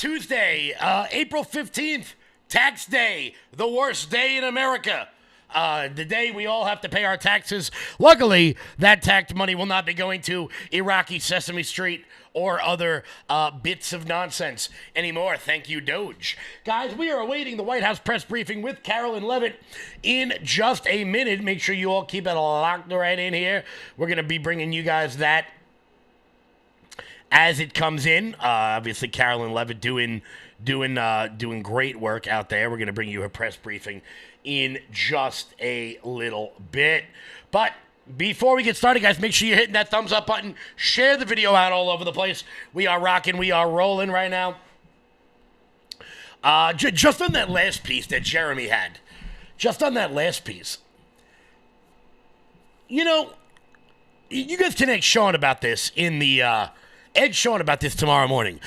Tuesday, April 15th, tax day, the worst day in America. The day we all have to pay our taxes. Luckily, that tax money will not be going to Iraqi Sesame Street or other bits of nonsense anymore. Thank you, Doge. Guys, we are awaiting the White House press briefing with Carolyn Levitt in just a minute. Make sure you all keep it locked right in here. We're going to be bringing you guys that as it comes in. Obviously, Carolyn Levitt doing great work out there. We're going to bring you a press briefing in just a little bit. But before we get started, guys, make sure you're hitting that thumbs up button. Share the video out all over the place. We are rocking. We are rolling right now. Just on that last piece that Jeremy had. Just on that last piece. You know, you guys can ask Sean about this in the... Ed Sean about this tomorrow morning.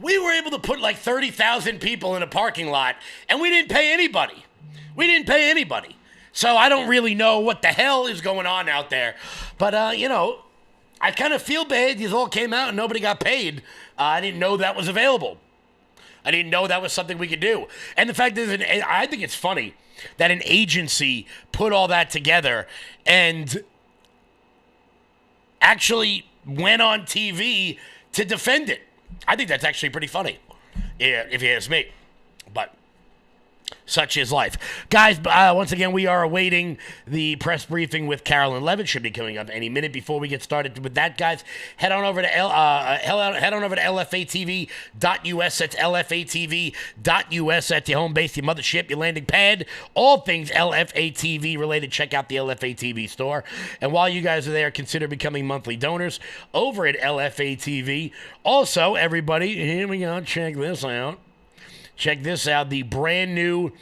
We were able to put like 30,000 people in a parking lot, and we didn't pay anybody. We didn't pay anybody. So I don't really know what the hell is going on out there. But, you know, I kind of feel bad. These all came out and nobody got paid. I didn't know that was available. I didn't know that was something we could do. And the fact is, I think it's funny that an agency put all that together and actually went on TV to defend it. I think that's actually pretty funny, if you ask me. But such is life. Guys, once again, we are awaiting the press briefing with Carolyn Levitt. Should be coming up any minute. Before we get started with that, guys, head on over to LFATV.us. That's LFATV.us. That's your home base, your mothership, your landing pad. All things LFATV related. Check out the LFATV store. And while you guys are there, consider becoming monthly donors over at LFATV. Also, everybody, here we go. Check this out. Check this out, the brand new,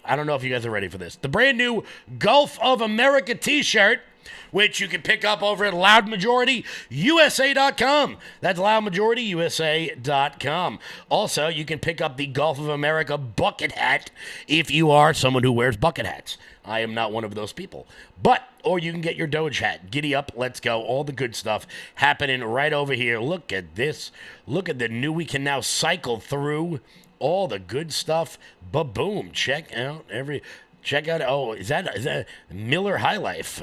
I don't know if you guys are ready for this, the brand new Gulf of America t-shirt, which you can pick up over at loudmajorityusa.com. That's loudmajorityusa.com. Also, you can pick up the Gulf of America bucket hat if you are someone who wears bucket hats. I am not one of those people. Or you can get your Doge hat. Giddy up, let's go. All the good stuff happening right over here. Look at this. Look at the new, we can now cycle through all the good stuff. Ba-boom. Check out, oh, is that Miller High Life?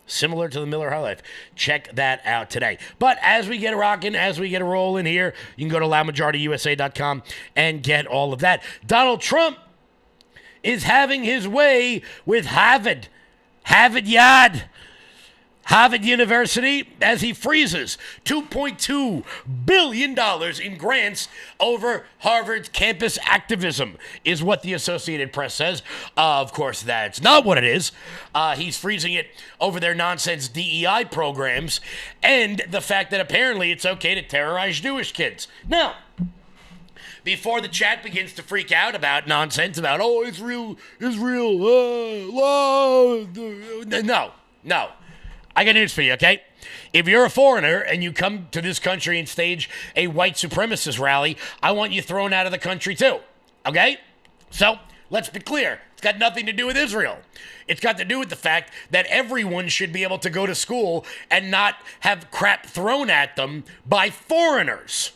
Similar to the Miller High Life. Check that out today. But as we get rocking, as we get rolling here, you can go to loudmajorityusa.com and get all of that. Donald Trump is having his way with Harvard University as he freezes $2.2 billion in grants over Harvard's campus activism, is what the Associated Press says. Of course, that's not what it is. He's freezing it over their nonsense DEI programs and the fact that apparently it's okay to terrorize Jewish kids. Now, before the chat begins to freak out about nonsense, about, oh, Israel, no. I got news for you, okay? If you're a foreigner and you come to this country and stage a white supremacist rally, I want you thrown out of the country too, okay? So, let's be clear. It's got nothing to do with Israel. It's got to do with the fact that everyone should be able to go to school and not have crap thrown at them by foreigners.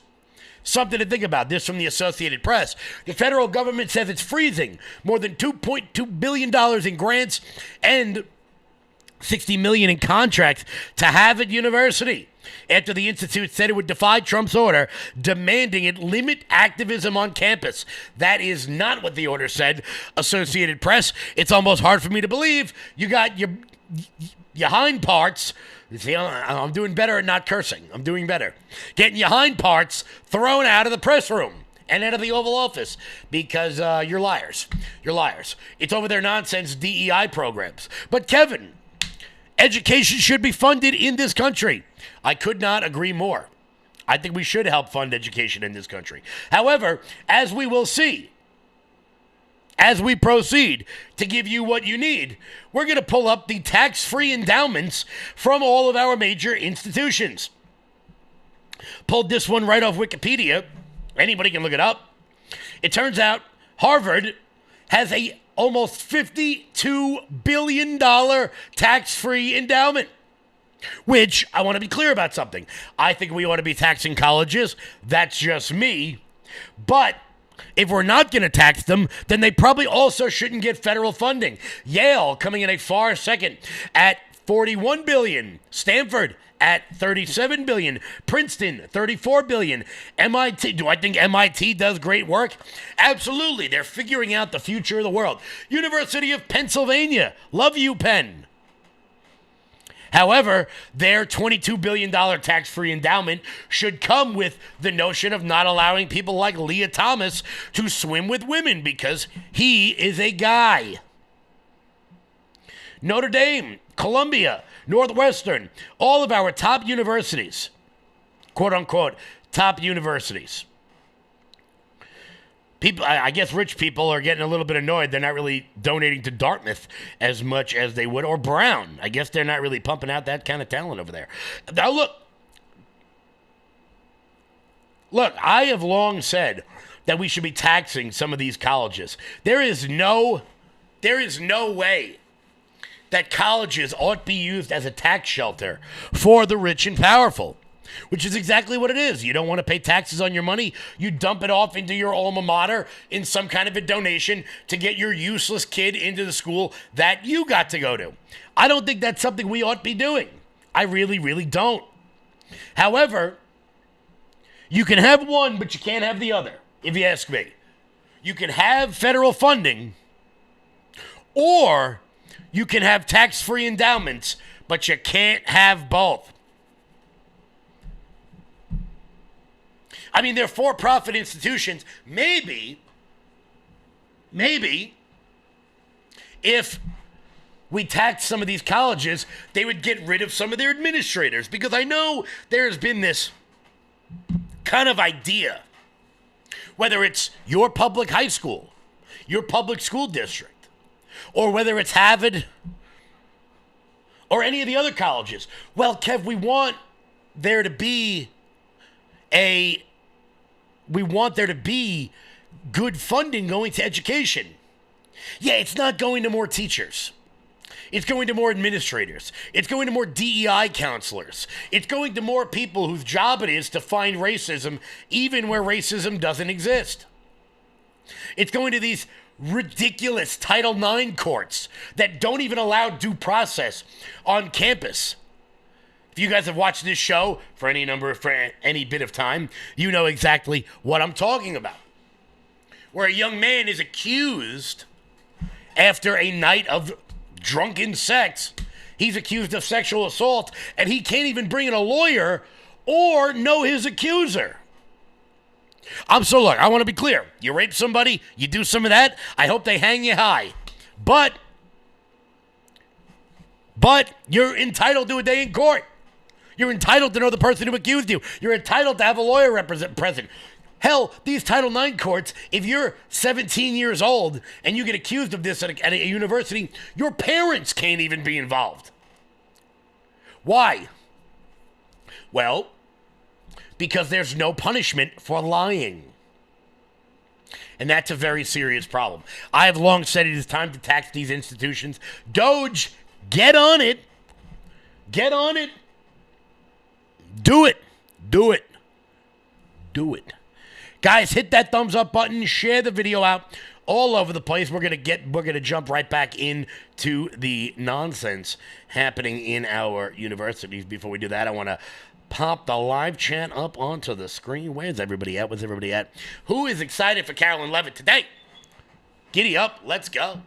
Something to think about. This from the Associated Press. The federal government says it's freezing more than $2.2 billion in grants and $60 million in contracts to Harvard University after the institute said it would defy Trump's order demanding it limit activism on campus. That is not what the order said, Associated Press. It's almost hard for me to believe. You got your hind parts. See, I'm doing better at not cursing. I'm doing better. Getting your hind parts thrown out of the press room and out of the Oval Office because you're liars. You're liars. It's over their nonsense DEI programs. But Kevin, education should be funded in this country. I could not agree more. I think we should help fund education in this country. However, as we will see, as we proceed to give you what you need, we're going to pull up the tax-free endowments from all of our major institutions. Pulled this one right off Wikipedia. Anybody can look it up. It turns out Harvard has a almost $52 billion tax-free endowment, which I want to be clear about something. I think we ought to be taxing colleges. That's just me. But if we're not going to tax them, then they probably also shouldn't get federal funding. Yale coming in a far second at $41 billion. Stanford at $37 billion. Princeton, $34 billion. MIT, do I think MIT does great work? Absolutely. They're figuring out the future of the world. University of Pennsylvania, love you, Penn. However, their $22 billion tax-free endowment should come with the notion of not allowing people like Leah Thomas to swim with women because he is a guy. Notre Dame, Columbia, Northwestern, all of our top universities, quote-unquote, top universities. People, I guess rich people are getting a little bit annoyed. They're not really donating to Dartmouth as much as they would, or Brown. I guess they're not really pumping out that kind of talent over there. Now, look, I have long said that we should be taxing some of these colleges. There is no way that colleges ought to be used as a tax shelter for the rich and powerful, which is exactly what it is. You don't want to pay taxes on your money. You dump it off into your alma mater in some kind of a donation to get your useless kid into the school that you got to go to. I don't think that's something we ought to be doing. I really, really don't. However, you can have one, but you can't have the other, if you ask me. You can have federal funding, or you can have tax-free endowments, but you can't have both. I mean, they're for-profit institutions. Maybe, if we taxed some of these colleges, they would get rid of some of their administrators. Because I know there's been this kind of idea, whether it's your public high school, your public school district, or whether it's Harvard or any of the other colleges. Well, Kev, we want there to be good funding going to education. Yeah, it's not going to more teachers. It's going to more administrators. It's going to more DEI counselors. It's going to more people whose job it is to find racism even where racism doesn't exist. It's going to these ridiculous Title IX courts that don't even allow due process on campus. If you guys have watched this show for any bit of time, you know exactly what I'm talking about. Where a young man is accused after a night of drunken sex. He's accused of sexual assault, and he can't even bring in a lawyer or know his accuser. Look, I want to be clear. You rape somebody, you do some of that, I hope they hang you high. But you're entitled to a day in court. You're entitled to know the person who accused you. You're entitled to have a lawyer present. Hell, these Title IX courts, if you're 17 years old and you get accused of this at a university, your parents can't even be involved. Why? Well, because there's no punishment for lying. And that's a very serious problem. I have long said it is time to tax these institutions. Doge, get on it. Get on it. Do it. Do it. Do it. Guys, hit that thumbs up button. Share the video out all over the place. We're gonna jump right back into the nonsense happening in our universities. Before we do that, I want to pop the live chat up onto the screen. Where's everybody at? Where's everybody at? Who is excited for Carolyn Levitt today? Giddy up. Let's go.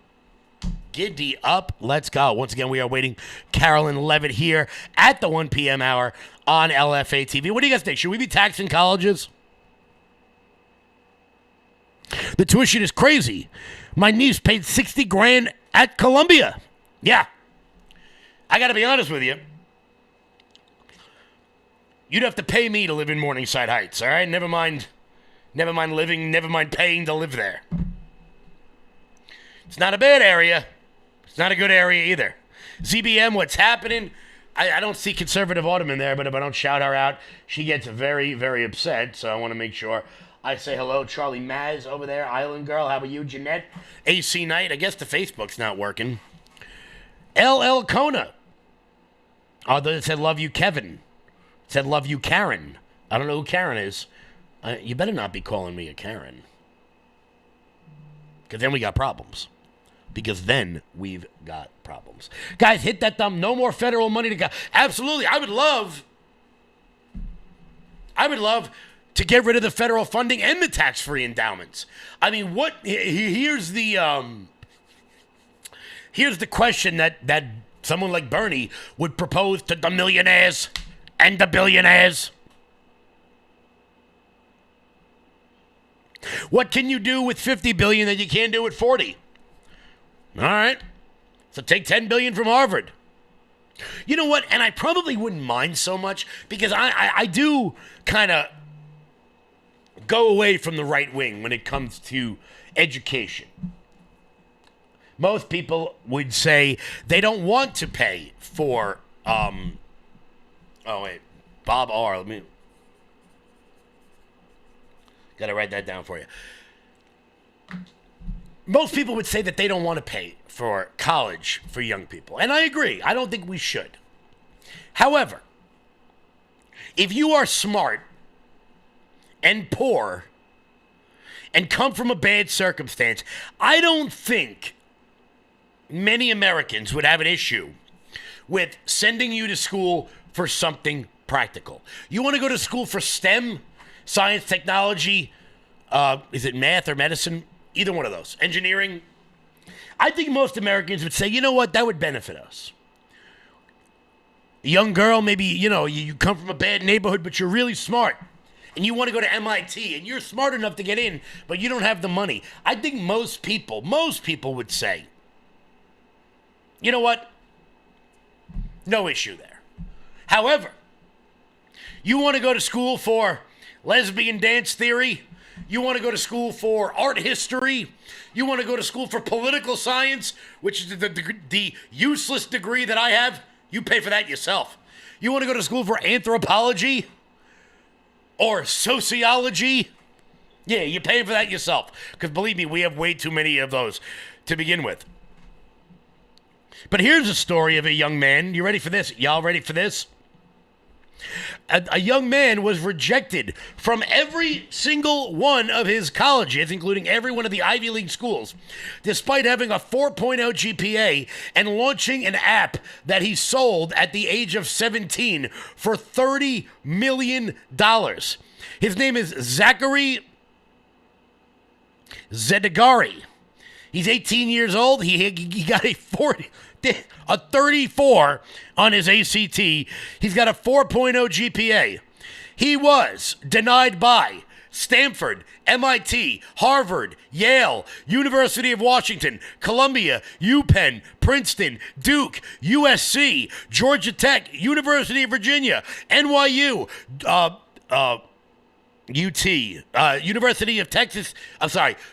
Giddy up. Let's go. Once again, we are waiting Carolyn Levitt here at the 1 p.m. hour on LFA TV. What do you guys think? Should we be taxing colleges? The tuition is crazy. My niece paid $60,000 at Columbia. Yeah. I got to be honest with you. You'd have to pay me to live in Morningside Heights, all right? Never mind paying to live there. It's not a bad area. It's not a good area either. ZBM, what's happening? I don't see conservative Autumn there, but if I don't shout her out, she gets very, very upset, so I want to make sure I say hello. Charlie Maz over there, Island Girl, how about you, Jeanette? AC Knight, I guess the Facebook's not working. LL Kona. Oh, it said love you, Kevin. It said love you, Karen. I don't know who Karen is. You better not be calling me a Karen. Because then we got problems. Because then we've got problems. Guys, hit that thumb. No more federal money to go. Absolutely. I would love to get rid of the federal funding and the tax-free endowments. I mean, here's the question that someone like Bernie would propose to the millionaires and the billionaires. What can you do with $50 billion that you can't do with 40? All right. So take $10 billion from Harvard. You know what? And I probably wouldn't mind so much because I do kind of go away from the right wing when it comes to education. Most people would say they don't want to pay for, Bob R. Let me, got to write that down for you. Most people would say that they don't want to pay for college for young people. And I agree. I don't think we should. However, if you are smart and poor and come from a bad circumstance, I don't think many Americans would have an issue with sending you to school for something practical. You want to go to school for STEM, science, technology, is it math or medicine? Either one of those. Engineering. I think most Americans would say, you know what, that would benefit us. A young girl, maybe, you come from a bad neighborhood, but you're really smart. And you want to go to MIT, and you're smart enough to get in, but you don't have the money. I think most people would say, you know what, no issue there. However, you want to go to school for lesbian dance theory, you want to go to school for art history, you want to go to school for political science, which is the useless degree that I have, you pay for that yourself. You want to go to school for anthropology or sociology, yeah, you're paying for that yourself. Because believe me, we have way too many of those to begin with. But here's a story of a young man. You ready for this? Y'all ready for this? A young man was rejected from every single one of his colleges, including every one of the Ivy League schools, despite having a 4.0 GPA and launching an app that he sold at the age of 17 for $30 million. His name is Zachary Zedegari. He's 18 years old. He got a 34 on his ACT. He's got a 4.0 GPA. He was denied by Stanford, MIT, Harvard, Yale, University of Washington, Columbia, UPenn, Princeton, Duke, USC, Georgia Tech, University of Virginia, NYU, University of Texas.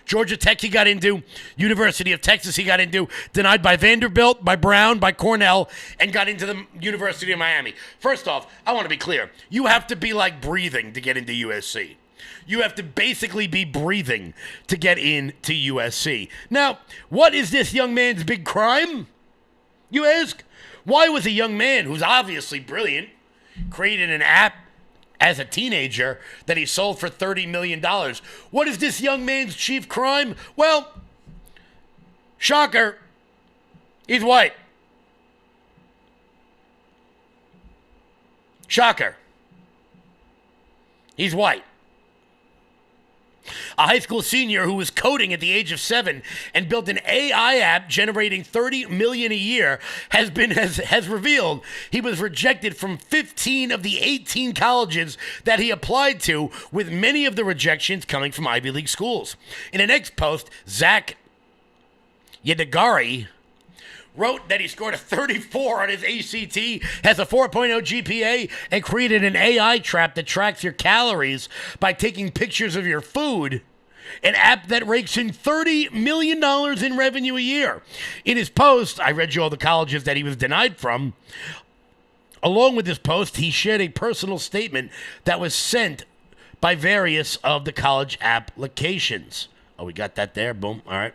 Georgia Tech he got into. University of Texas he got into. Denied by Vanderbilt, by Brown, by Cornell, and got into the University of Miami. First off, I want to be clear. You have to be like breathing to get into USC. You have to basically be breathing to get into USC. Now, what is this young man's big crime, you ask? Why was a young man who's obviously brilliant created an app as a teenager that he sold for $30 million? What is this young man's chief crime? Well, shocker, he's white. Shocker. He's white. A high school senior who was coding at the age of 7 and built an AI app generating $30 million a year has revealed he was rejected from 15 of the 18 colleges that he applied to, with many of the rejections coming from Ivy League schools. In the next post, Zach Yedegari wrote that he scored a 34 on his ACT, has a 4.0 GPA, and created an AI trap that tracks your calories by taking pictures of your food, an app that rakes in $30 million in revenue a year. In his post, I read you all the colleges that he was denied from. Along with this post, he shared a personal statement that was sent by various of the college applications. Oh, we got that there. Boom. All right.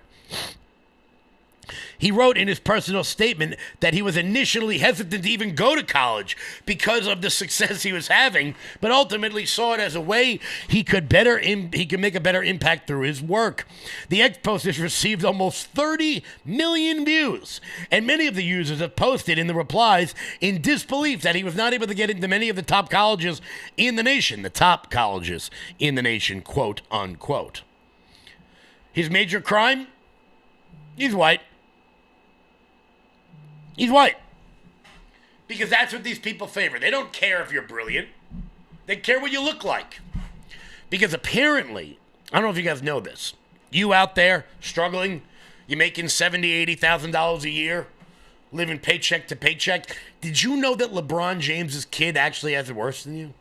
He wrote in his personal statement that he was initially hesitant to even go to college because of the success he was having, but ultimately saw it as a way he could make a better impact through his work. The X post has received almost 30 million views, and many of the users have posted in the replies in disbelief that he was not able to get into many of the top colleges in the nation, quote unquote. His major crime? He's white. He's white. Because that's what these people favor. They don't care if you're brilliant. They care what you look like. Because apparently, I don't know if you guys know this, you out there struggling, you're making $70,000, $80,000 a year, living paycheck to paycheck. Did you know that LeBron James's kid actually has it worse than you?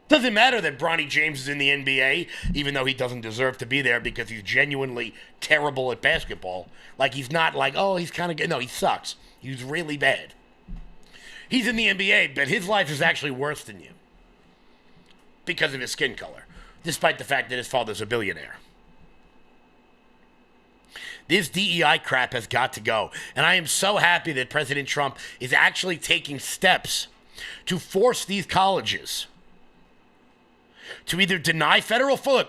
Doesn't matter that Bronny James is in the NBA, even though he doesn't deserve to be there because he's genuinely terrible at basketball. Like, he's not like, oh, he's kind of good. No, he sucks. He's really bad. He's in the NBA, but his life is actually worse than you because of his skin color, despite the fact that his father's a billionaire. This DEI crap has got to go. And I am so happy that President Trump is actually taking steps to force these colleges to either deny federal funding.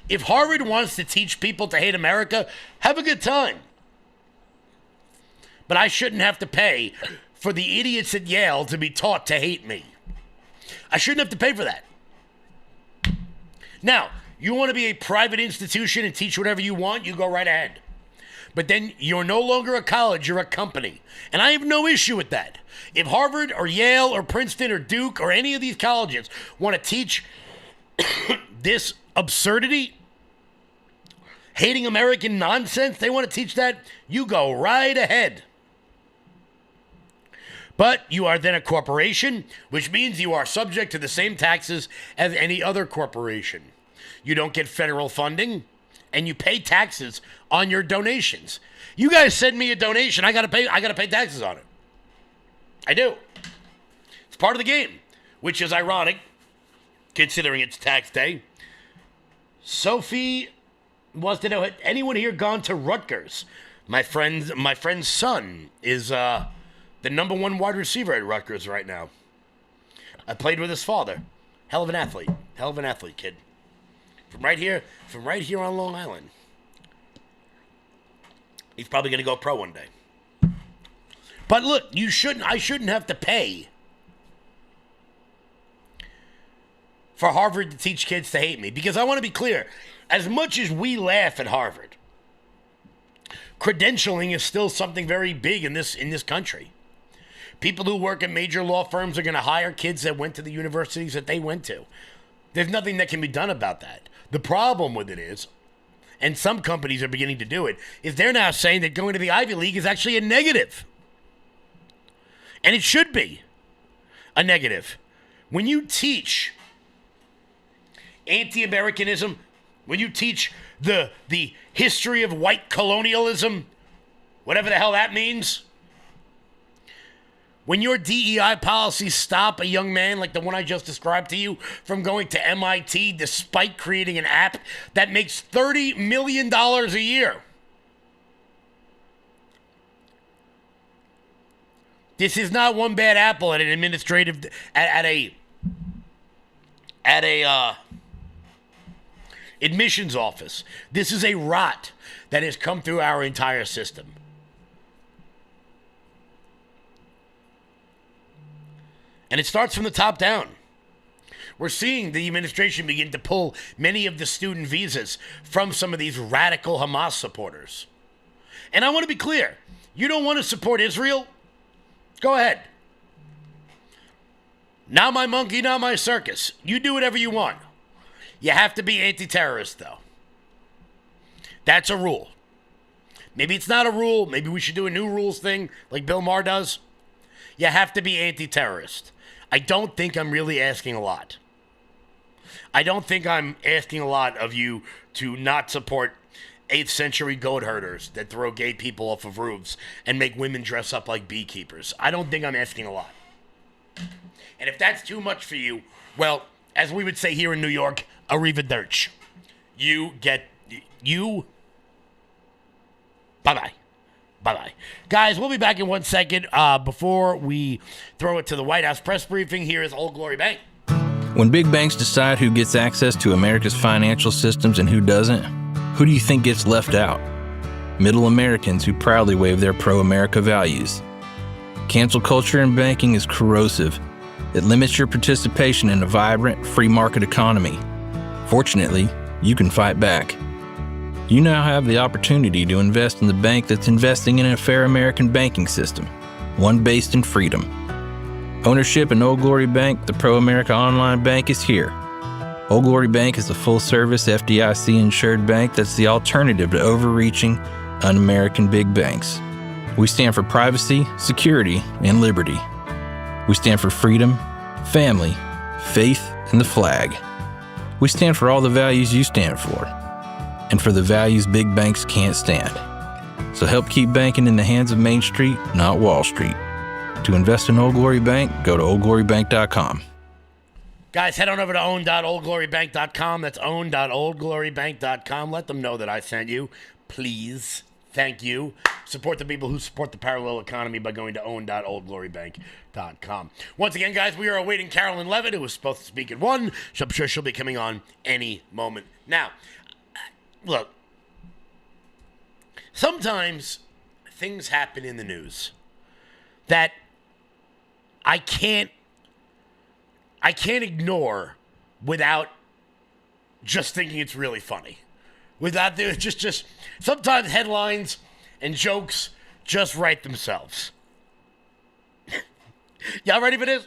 If Harvard wants to teach people to hate America, have a good time. But I shouldn't have to pay for the idiots at Yale to be taught to hate me. I shouldn't have to pay for that. Now, you want to be a private institution and teach whatever you want, you go right ahead. But then you're no longer a college, you're a company. And I have no issue with that. If Harvard or Yale or Princeton or Duke or any of these colleges want to teach this absurdity, hating American nonsense, they want to teach that, you go right ahead. But you are then a corporation, which means you are subject to the same taxes as any other corporation. You don't get federal funding, and you pay taxes on your donations. You guys send me a donation, I gotta pay taxes on it. I do. It's part of the game, which is ironic, considering it's tax day. Sophie wants to know, had anyone here gone to Rutgers? My friend's son is the number one wide receiver at Rutgers right now. I played with his father. Hell of an athlete, kid. From right here on Long Island. He's probably gonna go pro one day. But look, I shouldn't have to pay for Harvard to teach kids to hate me. Because I want to be clear, as much as we laugh at Harvard, credentialing is still something very big in this country. People who work at major law firms are going to hire kids that went to the universities that they went to. There's nothing that can be done about that. The problem with it is, and some companies are beginning to do it, is they're now saying that going to the Ivy League is actually a negative. And it should be a negative. When you teach anti-Americanism, when you teach the history of white colonialism, whatever the hell that means, when your DEI policies stop a young man like the one I just described to you from going to MIT despite creating an app that makes $30 million a year. This is not one bad apple at an administrative, at a admissions office. This is a rot that has come through our entire system. And it starts from the top down. We're seeing the administration begin to pull many of the student visas from some of these radical Hamas supporters. And I want to be clear. You don't want to support Israel? Go ahead. Now my monkey, now my circus. You do whatever you want. You have to be anti-terrorist, though. That's a rule. Maybe it's not a rule. Maybe we should do a new rules thing like Bill Maher does. You have to be anti-terrorist. I don't think I'm really asking a lot. I don't think I'm asking a lot of you to not support 8th century goat herders that throw gay people off of roofs and make women dress up like beekeepers. I don't think I'm asking a lot. And if that's too much for you, well, as we would say here in New York, arrivederci. You Bye-bye. Bye-bye. Guys, we'll be back in 1 second. Before we throw it to the White House press briefing, here is Old Glory Bank. When big banks decide who gets access to America's financial systems and who doesn't, who do you think gets left out? Middle Americans who proudly wave their pro-America values. Cancel culture in banking is corrosive. It limits your participation in a vibrant, free market economy. Fortunately, you can fight back. You now have the opportunity to invest in the bank that's investing in a fair American banking system, one based in freedom. Ownership in Old Glory Bank, the pro-America online bank, is here. Old Glory Bank is a full-service FDIC-insured bank that's the alternative to overreaching, un-American big banks. We stand for privacy, security, and liberty. We stand for freedom, family, faith, and the flag. We stand for all the values you stand for, and for the values big banks can't stand. So help keep banking in the hands of Main Street, not Wall Street. To invest in Old Glory Bank, go to oldglorybank.com. Guys, head on over to own.oldglorybank.com. That's own.oldglorybank.com. Let them know that I sent you. Please. Thank you. Support the people who support the parallel economy by going to own.oldglorybank.com. Once again, guys, we are awaiting Carolyn Levitt, who was supposed to speak at 1. So I'm sure she'll be coming on any moment. Now, look, sometimes things happen in the news that I can't ignore without just thinking it's really funny. Without just sometimes headlines and jokes just write themselves. Y'all ready for this?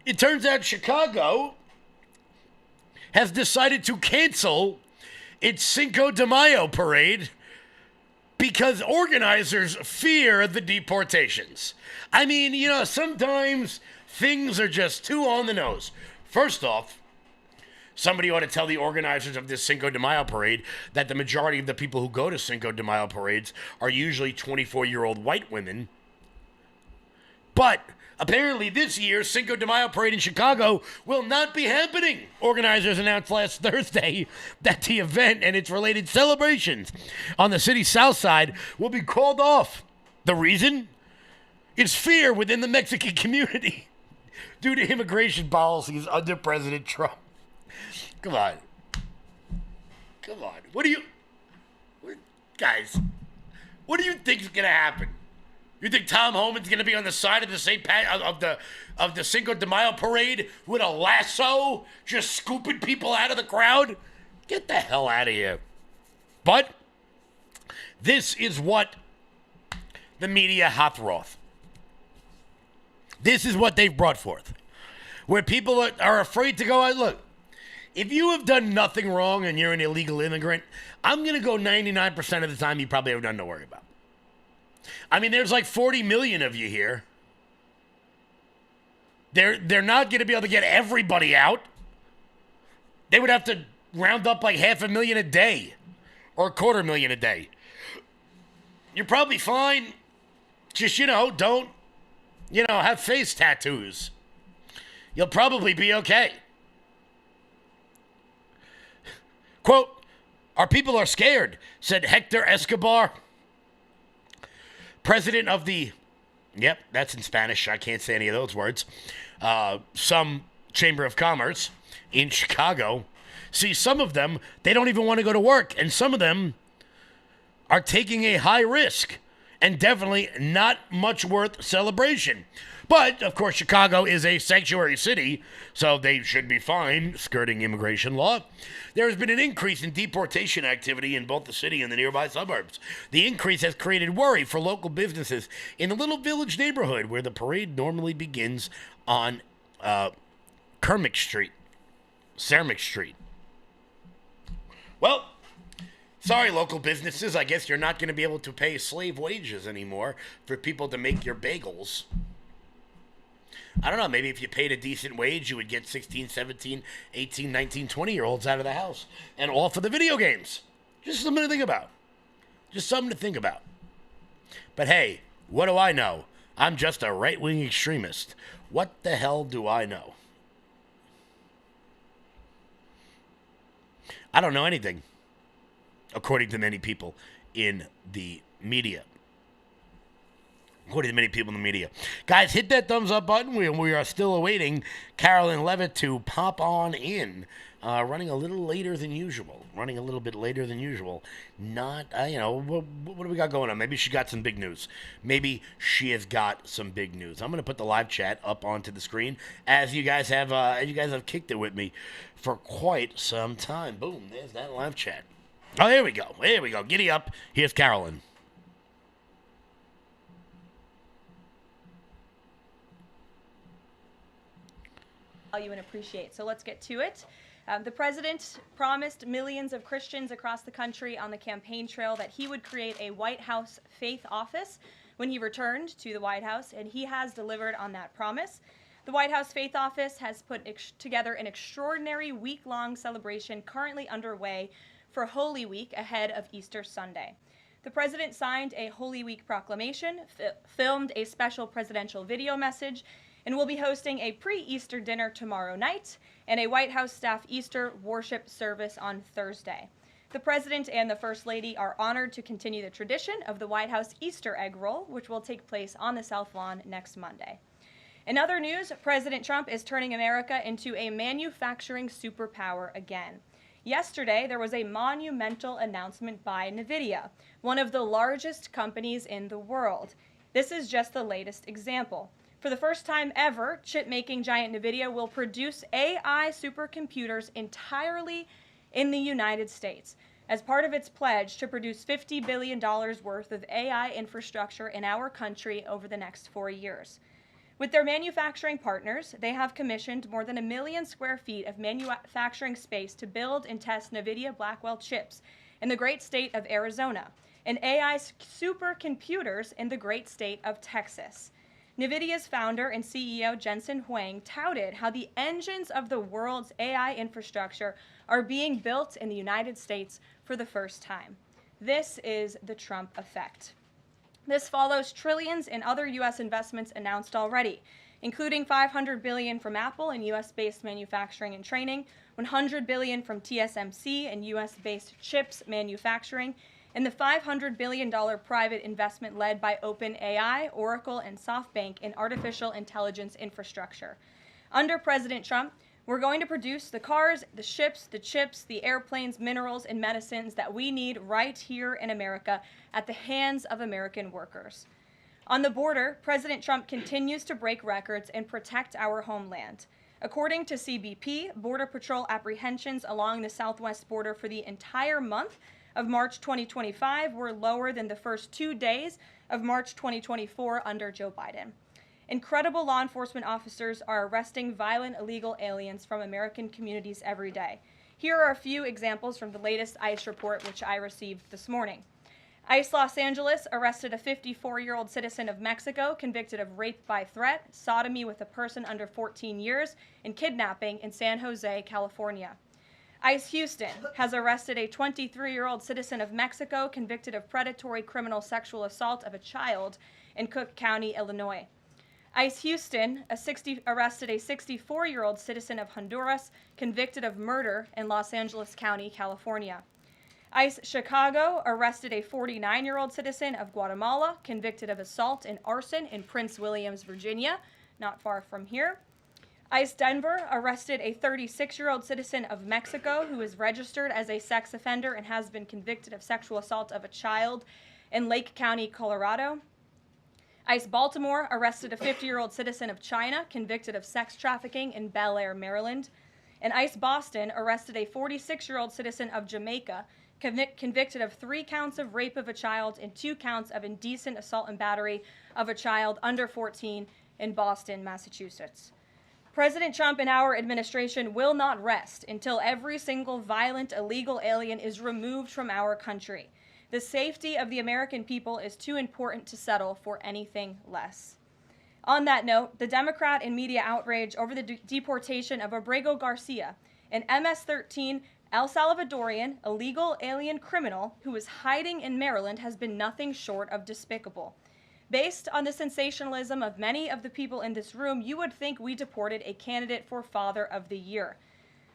It turns out Chicago has decided to cancel its Cinco de Mayo parade because organizers fear the deportations. I mean, sometimes things are just too on the nose. First off, somebody ought to tell the organizers of this Cinco de Mayo parade that the majority of the people who go to Cinco de Mayo parades are usually 24-year-old white women. But apparently this year's Cinco de Mayo parade in Chicago will not be happening. Organizers announced last Thursday that the event and its related celebrations on the city's south side will be called off. The reason? It's fear within the Mexican community due to immigration policies under President Trump. Come on. Guys, what do you think is going to happen? You think Tom Homan's going to be on the side of the of the Cinco de Mayo parade with a lasso just scooping people out of the crowd? Get the hell out of here. But this is what the media hath wrought. This is what they've brought forth. Where people are afraid to go out. Look, if you have done nothing wrong and you're an illegal immigrant, I'm going to go 99% of the time you probably have nothing to worry about. I mean, there's like 40 million of you here. They're not going to be able to get everybody out. They would have to round up like 500,000 a day or 250,000 a day. You're probably fine. Just, don't, have face tattoos. You'll probably be okay. Quote, our people are scared, said Hector Escobar, president of the, yep, that's in Spanish. I can't say any of those words. Some Chamber of Commerce in Chicago. See, some of them, they don't even want to go to work. And some of them are taking a high risk and definitely not much worth celebration. But, of course, Chicago is a sanctuary city, so they should be fine skirting immigration law. There has been an increase in deportation activity in both the city and the nearby suburbs. The increase has created worry for local businesses in the little village neighborhood where the parade normally begins on Cermak Street. Well, sorry, local businesses. I guess you're not going to be able to pay slave wages anymore for people to make your bagels. I don't know, maybe if you paid a decent wage, you would get 16, 17, 18, 19, 20-year-olds out of the house and all for the video games. Just something to think about. But hey, what do I know? I'm just a right-wing extremist. What the hell do I know? I don't know anything. according to many people in the media. According to many people in the media. Guys, hit that thumbs up button. We are still awaiting Carolyn Levitt to pop on in. Running a little later than usual. Running a little bit later than usual. Not, what do we got going on? Maybe she got some big news. Maybe she has got some big news. I'm going to put the live chat up onto the screen as you guys have kicked it with me for quite some time. Boom, there's that live chat. Oh, there we go. There we go. Giddy up. Here's Carolyn. Value and appreciate. So let's get to it. The president promised millions of Christians across the country on the campaign trail that he would create a White House faith office when he returned to the White House, and he has delivered on that promise. The White House Faith Office has put together an extraordinary week-long celebration currently underway for Holy Week ahead of Easter Sunday. The president signed a Holy Week proclamation, filmed a special presidential video message, and will be hosting a pre-Easter dinner tomorrow night and a White House staff Easter worship service on Thursday. The President and the First Lady are honored to continue the tradition of the White House Easter egg roll, which will take place on the South Lawn next Monday. In other news, President Trump is turning America into a manufacturing superpower again. Yesterday, there was a monumental announcement by NVIDIA, one of the largest companies in the world. This is just the latest example. For the first time ever, chip-making giant NVIDIA will produce AI supercomputers entirely in the United States as part of its pledge to produce $50 billion worth of AI infrastructure in our country over the next 4 years. With their manufacturing partners, they have commissioned more than 1 million square feet of manufacturing space to build and test NVIDIA Blackwell chips in the great state of Arizona and AI supercomputers in the great state of Texas. NVIDIA's founder and CEO Jensen Huang touted how the engines of the world's AI infrastructure are being built in the United States for the first time. This is the Trump effect. This follows trillions in other U.S. investments announced already, including $500 billion from Apple in U.S.-based manufacturing and training, $100 billion from TSMC and U.S.-based chips manufacturing, and the $500 billion private investment led by OpenAI, Oracle, and SoftBank in artificial intelligence infrastructure. Under President Trump, we're going to produce the cars, the ships, the chips, the airplanes, minerals, and medicines that we need right here in America at the hands of American workers. On the border, President Trump continues to break records and protect our homeland. According to CBP, Border Patrol apprehensions along the southwest border for the entire month of March 2025 were lower than the first 2 days of March 2024 under Joe Biden. Incredible law enforcement officers are arresting violent illegal aliens from American communities every day. Here are a few examples from the latest ICE report, which I received this morning. ICE Los Angeles arrested a 54-year-old citizen of Mexico convicted of rape by threat, sodomy with a person under 14 years, and kidnapping in San Jose, California. ICE Houston has arrested a 23-year-old citizen of Mexico convicted of predatory criminal sexual assault of a child in Cook County, Illinois. ICE Houston arrested a 64-year-old citizen of Honduras convicted of murder in Los Angeles County, California. ICE Chicago arrested a 49-year-old citizen of Guatemala convicted of assault and arson in Prince Williams, Virginia, not far from here. ICE Denver arrested a 36-year-old citizen of Mexico who is registered as a sex offender and has been convicted of sexual assault of a child in Lake County, Colorado. ICE Baltimore arrested a 50-year-old citizen of China convicted of sex trafficking in Bel Air, Maryland. And ICE Boston arrested a 46-year-old citizen of Jamaica convicted of 3 counts of rape of a child and 2 counts of indecent assault and battery of a child under 14 in Boston, Massachusetts. President Trump and our administration will not rest until every single violent illegal alien is removed from our country. The safety of the American people is too important to settle for anything less. On that note, the Democrat and media outrage over the deportation of Abrego Garcia, an MS-13 El Salvadorian illegal alien criminal who is hiding in Maryland, has been nothing short of despicable. Based on the sensationalism of many of the people in this room, you would think we deported a candidate for Father of the Year.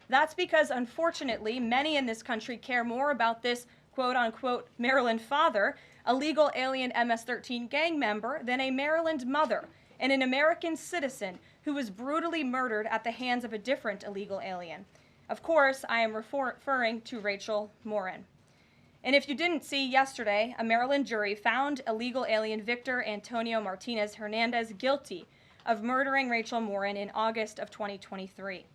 That's because, unfortunately, many in this country care more about this quote-unquote Maryland father, a legal alien MS-13 gang member, than a Maryland mother and an American citizen who was brutally murdered at the hands of a different illegal alien. Of course, I am referring to Rachel Morin. And if you didn't see yesterday, a Maryland jury found illegal alien Victor Antonio Martinez Hernandez guilty of murdering Rachel Morin in August of 2023.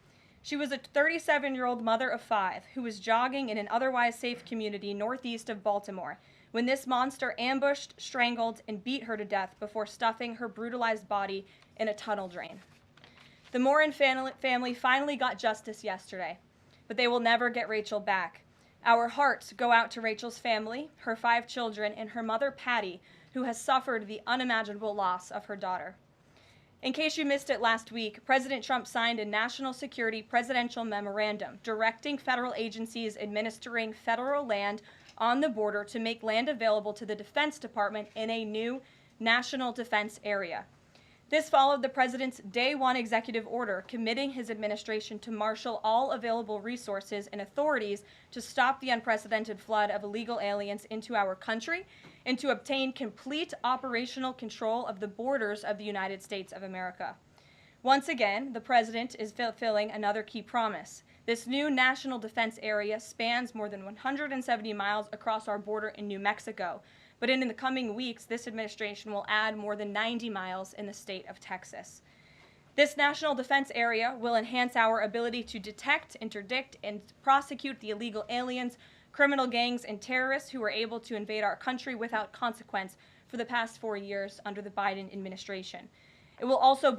She was a 37-year-old mother of 5 who was jogging in an otherwise safe community northeast of Baltimore when this monster ambushed, strangled, and beat her to death before stuffing her brutalized body in a tunnel drain. The Morin family finally got justice yesterday, but they will never get Rachel back. Our hearts go out to Rachel's family, her 5 children, and her mother, Patty, who has suffered the unimaginable loss of her daughter. In case you missed it last week, President Trump signed a national security presidential memorandum directing federal agencies administering federal land on the border to make land available to the Defense Department in a new national defense area. This followed the president's Day 1 executive order committing his administration to marshal all available resources and authorities to stop the unprecedented flood of illegal aliens into our country and to obtain complete operational control of the borders of the United States of America. Once again, the president is fulfilling another key promise. This new national defense area spans more than 170 miles across our border in New Mexico. But in the coming weeks, this administration will add more than 90 miles in the state of Texas. This national defense area will enhance our ability to detect, interdict, and prosecute the illegal aliens, criminal gangs, and terrorists who were able to invade our country without consequence for the past 4 years under the Biden administration. It will also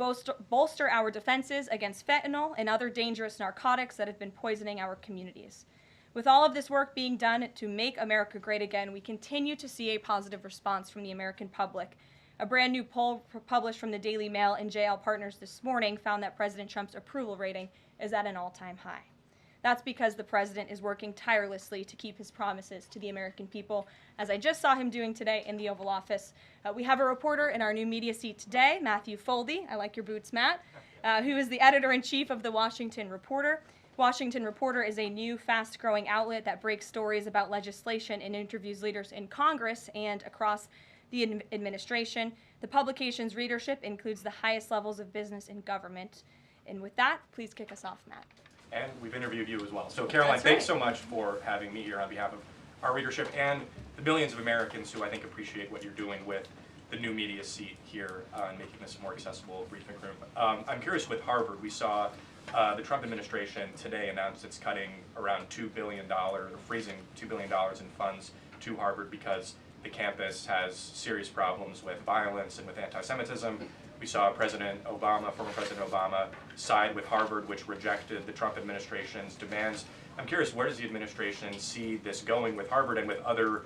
bolster our defenses against fentanyl and other dangerous narcotics that have been poisoning our communities. With all of this work being done to make America great again, we continue to see a positive response from the American public. A brand new poll published from the Daily Mail and JL Partners this morning found that President Trump's approval rating is at an all-time high. That's because the president is working tirelessly to keep his promises to the American people, as I just saw him doing today in the Oval Office. We have a reporter in our new media seat today, Matthew Foldy. I like your boots, Matt, who is the editor-in-chief of the Washington Reporter. Washington Reporter is a new, fast-growing outlet that breaks stories about legislation and interviews leaders in Congress and across the administration. The publication's readership includes the highest levels of business and government. And with that, please kick us off, Matt. And we've interviewed you as well. So Caroline, thanks so much for having me here on behalf of our readership and the millions of Americans who I think appreciate what you're doing with the new media seat here and making this a more accessible briefing room. I'm curious with Harvard, we saw the Trump administration today announced it's cutting around $2 billion, or freezing $2 billion in funds to Harvard because the campus has serious problems with violence and with anti-Semitism. We saw former President Obama, side with Harvard, which rejected the Trump administration's demands. I'm curious, where does the administration see this going with Harvard and with other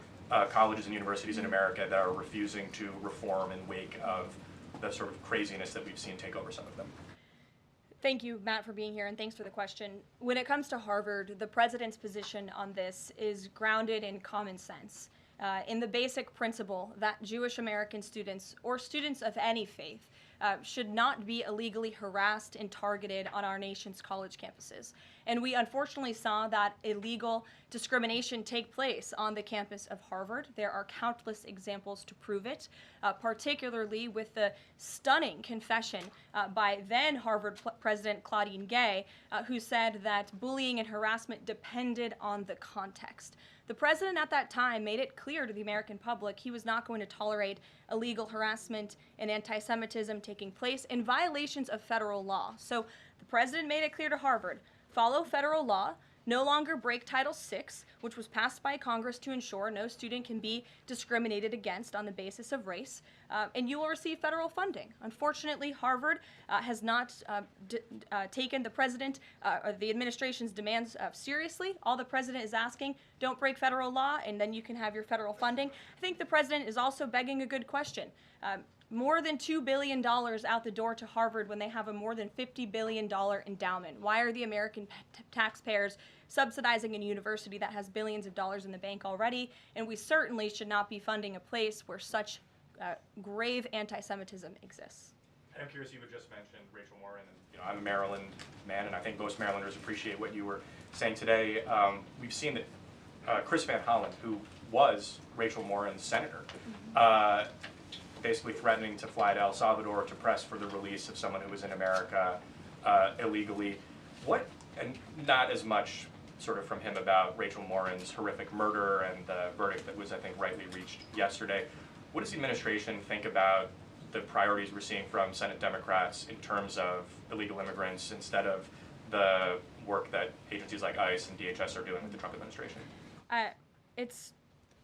colleges and universities in America that are refusing to reform in wake of the sort of craziness that we've seen take over some of them? Thank you, Matt, for being here, and thanks for the question. When it comes to Harvard, the president's position on this is grounded in common sense, in the basic principle that Jewish American students, or students of any faith, should not be illegally harassed and targeted on our nation's college campuses. And we unfortunately saw that illegal discrimination take place on the campus of Harvard. There are countless examples to prove it, particularly with the stunning confession by then Harvard President Claudine Gay, who said that bullying and harassment depended on the context. The president at that time made it clear to the American public he was not going to tolerate illegal harassment and anti-Semitism taking place in violations of federal law. So the president made it clear to Harvard, follow federal law, no longer break Title VI, which was passed by Congress to ensure no student can be discriminated against on the basis of race, and you will receive federal funding. Unfortunately, Harvard has not taken the president or the administration's demands seriously. All the president is asking, don't break federal law, and then you can have your federal funding. I think the president is also begging a good question. More than $2 billion out the door to Harvard when they have a more than $50 billion endowment. Why are the American taxpayers subsidizing a university that has billions of dollars in the bank already? And we certainly should not be funding a place where such grave anti-Semitism exists. And I'm curious, you had just mentioned Rachel Morin, and I'm a Maryland man, and I think most Marylanders appreciate what you were saying today. We've seen that Chris Van Hollen, who was Rachel Morin's senator, basically threatening to fly to El Salvador to press for the release of someone who was in America illegally. And not as much sort of from him about Rachel Morin's horrific murder and the verdict that was, I think, rightly reached yesterday. What does the administration think about the priorities we're seeing from Senate Democrats in terms of illegal immigrants instead of the work that agencies like ICE and DHS are doing with the Trump administration? It's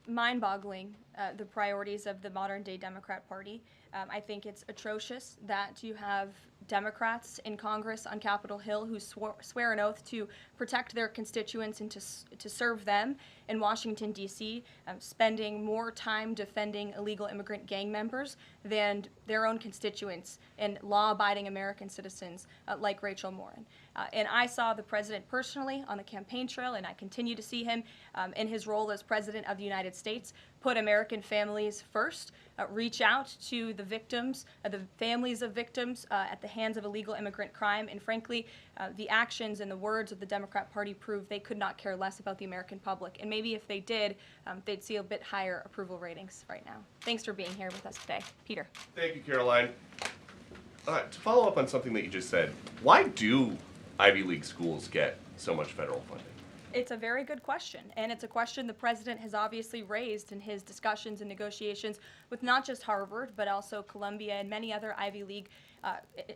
mind-boggling, the priorities of the modern-day Democrat Party. I think it's atrocious that you have Democrats in Congress on Capitol Hill who swear an oath to protect their constituents and to serve them in Washington, D.C., spending more time defending illegal immigrant gang members than their own constituents and law-abiding American citizens like Rachel Morin. And I saw the president personally on the campaign trail, and I continue to see him in his role as president of the United States, put American families first, reach out to the victims, the families of victims at the hands of illegal immigrant crime, and frankly, the actions and the words of the Democrat Party prove they could not care less about the American public. And maybe if they did, they'd see a bit higher approval ratings right now. Thanks for being here with us today. Peter. Thank you, Caroline. To follow up on something that you just said, why do Ivy League schools get so much federal funding? It's a very good question, and it's a question the president has obviously raised in his discussions and negotiations with not just Harvard, but also Columbia and many other Ivy League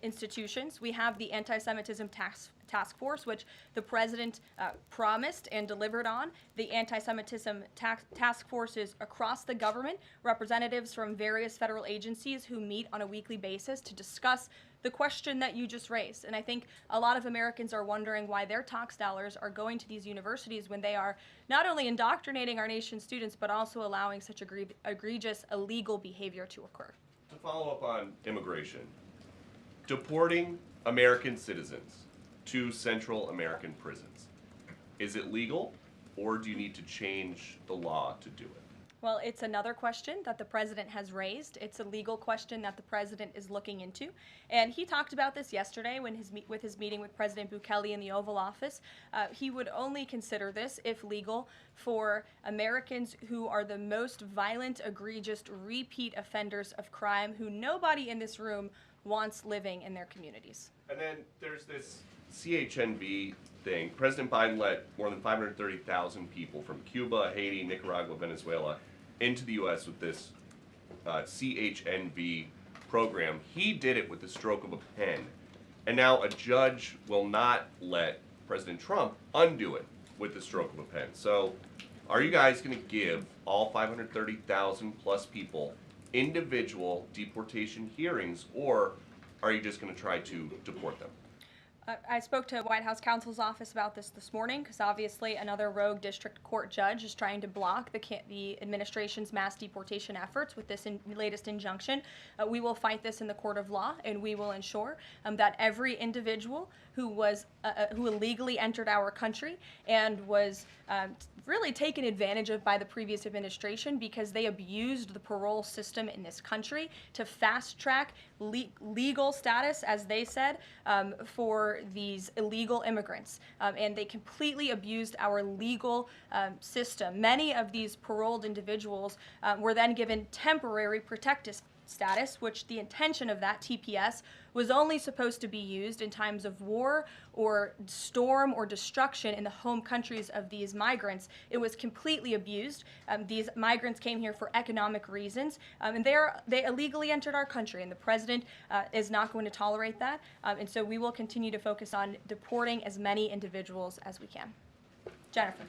institutions. We have the Anti-Semitism Task Force, which the president promised and delivered on. The Anti-Semitism Task Force is across the government, representatives from various federal agencies who meet on a weekly basis to discuss the question that you just raised. And I think a lot of Americans are wondering why their tax dollars are going to these universities when they are not only indoctrinating our nation's students, but also allowing such egregious illegal behavior to occur. To follow up on immigration, deporting American citizens to Central American prisons, is it legal, or do you need to change the law to do it? Well, it's another question that the president has raised. It's a legal question that the president is looking into. And he talked about this yesterday when with his meeting with President Bukele in the Oval Office. He would only consider this, if legal, for Americans who are the most violent, egregious, repeat offenders of crime who nobody in this room wants living in their communities. And then there's this CHNV thing. President Biden let more than 530,000 people from Cuba, Haiti, Nicaragua, Venezuela into the U.S. with this CHNV program. He did it with the stroke of a pen. And now a judge will not let President Trump undo it with the stroke of a pen. So are you guys going to give all 530,000 plus people individual deportation hearings, or are you just going to try to deport them? I spoke to White House counsel's office about this morning because obviously another rogue district court judge is trying to block the administration's mass deportation efforts with this latest injunction. We will fight this in the court of law, and we will ensure that every individual who illegally entered our country and was really taken advantage of by the previous administration because they abused the parole system in this country to fast track legal status, as they said, for these illegal immigrants. And they completely abused our legal system. Many of these paroled individuals were then given temporary protective status, which the intention of that, TPS, was only supposed to be used in times of war or storm or destruction in the home countries of these migrants. It was completely abused. These migrants came here for economic reasons, and they illegally entered our country, and the president is not going to tolerate that. And so we will continue to focus on deporting as many individuals as we can. Jennifer.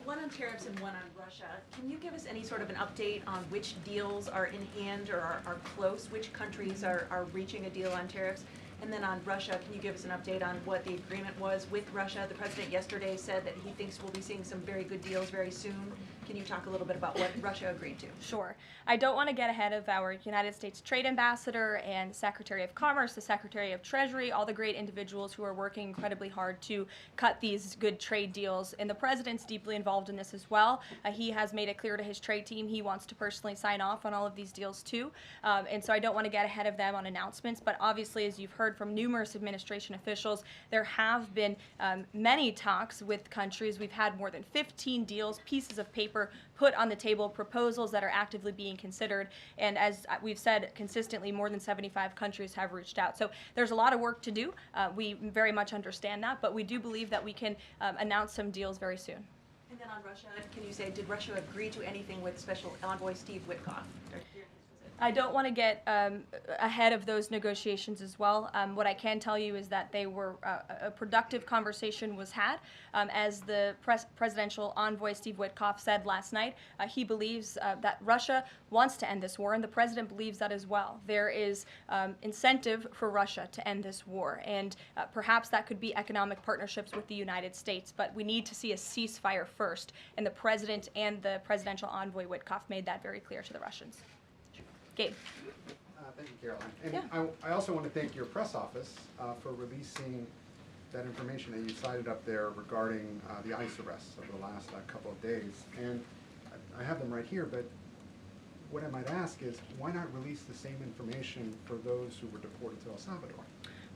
One on tariffs and one on Russia. Can you give us any sort of an update on which deals are in hand or are close? Which countries are reaching a deal on tariffs? And then on Russia, can you give us an update on what the agreement was with Russia? The president yesterday said that he thinks we'll be seeing some very good deals very soon. Can you talk a little bit about what Russia agreed to? Sure. I don't want to get ahead of our United States Trade Ambassador and Secretary of Commerce, the Secretary of Treasury, all the great individuals who are working incredibly hard to cut these good trade deals. And the president's deeply involved in this as well. He has made it clear to his trade team he wants to personally sign off on all of these deals too. And so I don't want to get ahead of them on announcements. But obviously, as you've heard from numerous administration officials, there have been many talks with countries. We've had more than 15 deals, pieces of paper put on the table, proposals that are actively being considered, and as we've said consistently, more than 75 countries have reached out. So there's a lot of work to do. We very much understand that, but we do believe that we can announce some deals very soon. And then on Russia, can you say, did Russia agree to anything with Special Envoy Steve Witkoff? I don't want to get ahead of those negotiations as well. What I can tell you is that they were a productive conversation was had. As the presidential envoy Steve Witkoff said last night, he believes that Russia wants to end this war, and the president believes that as well. There is incentive for Russia to end this war, and perhaps that could be economic partnerships with the United States, but we need to see a ceasefire first, and the president and the presidential envoy Witkoff made that very clear to the Russians. Gabe. Thank you, Caroline. And Yeah. I also want to thank your press office for releasing that information that you cited up there regarding the ICE arrests over the last couple of days. And I have them right here, but what I might ask is, why not release the same information for those who were deported to El Salvador?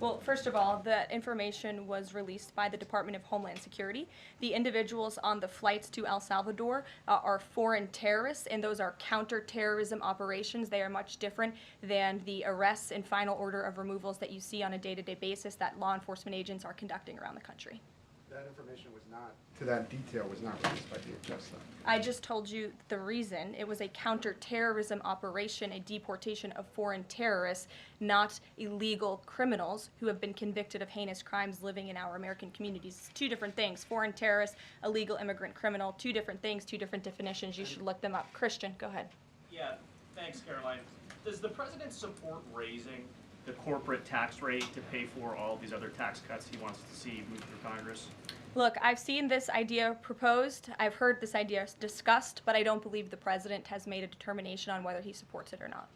Well, first of all, that information was released by the Department of Homeland Security. The individuals on the flights to El Salvador are foreign terrorists, and those are counterterrorism operations. They are much different than the arrests and final order of removals that you see on a day-to-day basis that law enforcement agents are conducting around the country. That information was not, to that detail, was not released by DHS, though. I just told you the reason. It was a counterterrorism operation, a deportation of foreign terrorists, not illegal criminals who have been convicted of heinous crimes living in our American communities. It's two different things. Foreign terrorist, illegal immigrant criminal, two different things, two different definitions. You should look them up. Christian, go ahead. Yeah, thanks, Caroline. Does the president support raising the corporate tax rate to pay for all these other tax cuts he wants to see move through Congress? Look, I've seen this idea proposed. I've heard this idea discussed, but I don't believe the president has made a determination on whether he supports it or not.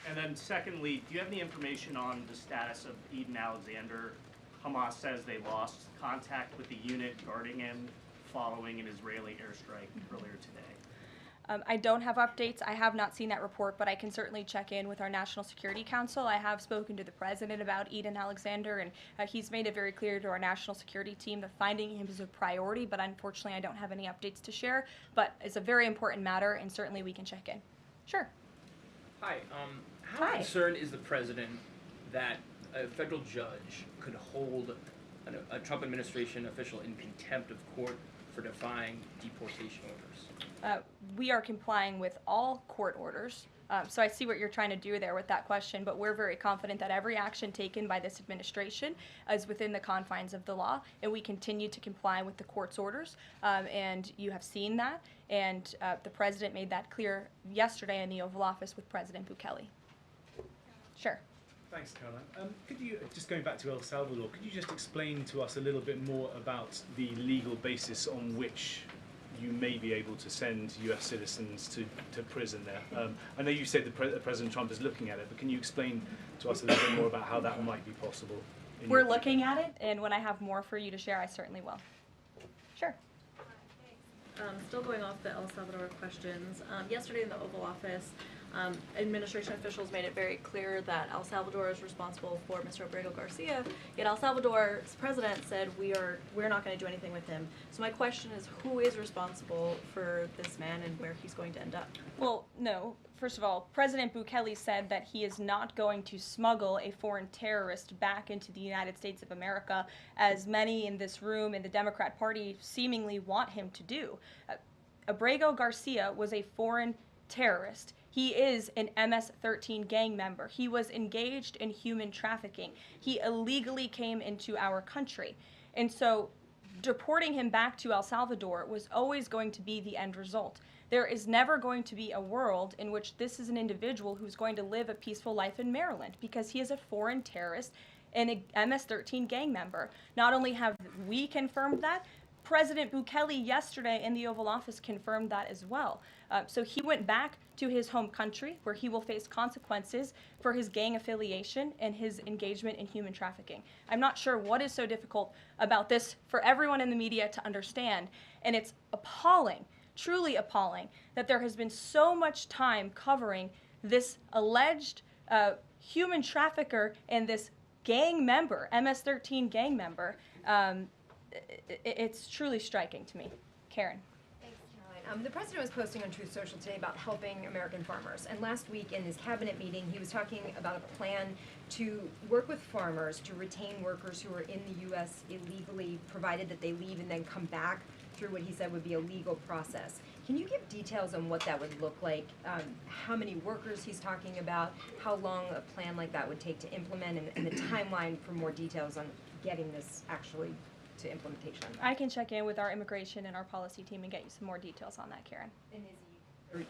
And then secondly, do you have any information on the status of Eden Alexander? Hamas says they lost contact with the unit guarding him following an Israeli airstrike earlier today. I don't have updates. I have not seen that report, but I can certainly check in with our National Security Council. I have spoken to the president about Eden Alexander, and he's made it very clear to our national security team that finding him is a priority, but unfortunately I don't have any updates to share. But it's a very important matter, and certainly we can check in. Sure. Hi. How Hi. concerned is the president that a federal judge could hold a Trump administration official in contempt of court for defying deportation orders? We are complying with all court orders. So I see what you're trying to do there with that question, but we're very confident that every action taken by this administration is within the confines of the law, and we continue to comply with the court's orders. And you have seen that, and the president made that clear yesterday in the Oval Office with President Bukele. Sure. Thanks, Caroline. Could you, just going back to El Salvador, could you just explain to us a little bit more about the legal basis on which you may be able to send US citizens to prison there? I know you said President Trump is looking at it, but can you explain to us a little bit more about how that might be possible? We're looking at it, and when I have more for you to share, I certainly will. Sure. Still going off the El Salvador questions, yesterday in the Oval Office, administration officials made it very clear that El Salvador is responsible for Mr. Abrego Garcia, yet El Salvador's president said we're not going to do anything with him. So my question is, who is responsible for this man and where he's going to end up? Well, no. First of all, President Bukele said that he is not going to smuggle a foreign terrorist back into the United States of America, as many in this room in the Democrat Party seemingly want him to do. Abrego Garcia was a foreign terrorist. He is an MS-13 gang member. He was engaged in human trafficking. He illegally came into our country. And so deporting him back to El Salvador was always going to be the end result. There is never going to be a world in which this is an individual who's going to live a peaceful life in Maryland, because he is a foreign terrorist and a MS-13 gang member. Not only have we confirmed that, President Bukele yesterday in the Oval Office confirmed that as well. So he went back to his home country where he will face consequences for his gang affiliation and his engagement in human trafficking. I'm not sure what is so difficult about this for everyone in the media to understand, and it's appalling, truly appalling, that there has been so much time covering this alleged human trafficker and this gang member, MS-13 gang member. It's truly striking to me. Karen. Thanks, Caroline. The president was posting on Truth Social today about helping American farmers. And last week in his cabinet meeting, he was talking about a plan to work with farmers to retain workers who are in the U.S. illegally, provided that they leave and then come back through what he said would be a legal process. Can you give details on what that would look like, how many workers he's talking about, how long a plan like that would take to implement, and the timeline for more details on getting this actually to implementation? I can check in with our immigration and our policy team and get you some more details on that, Karen. And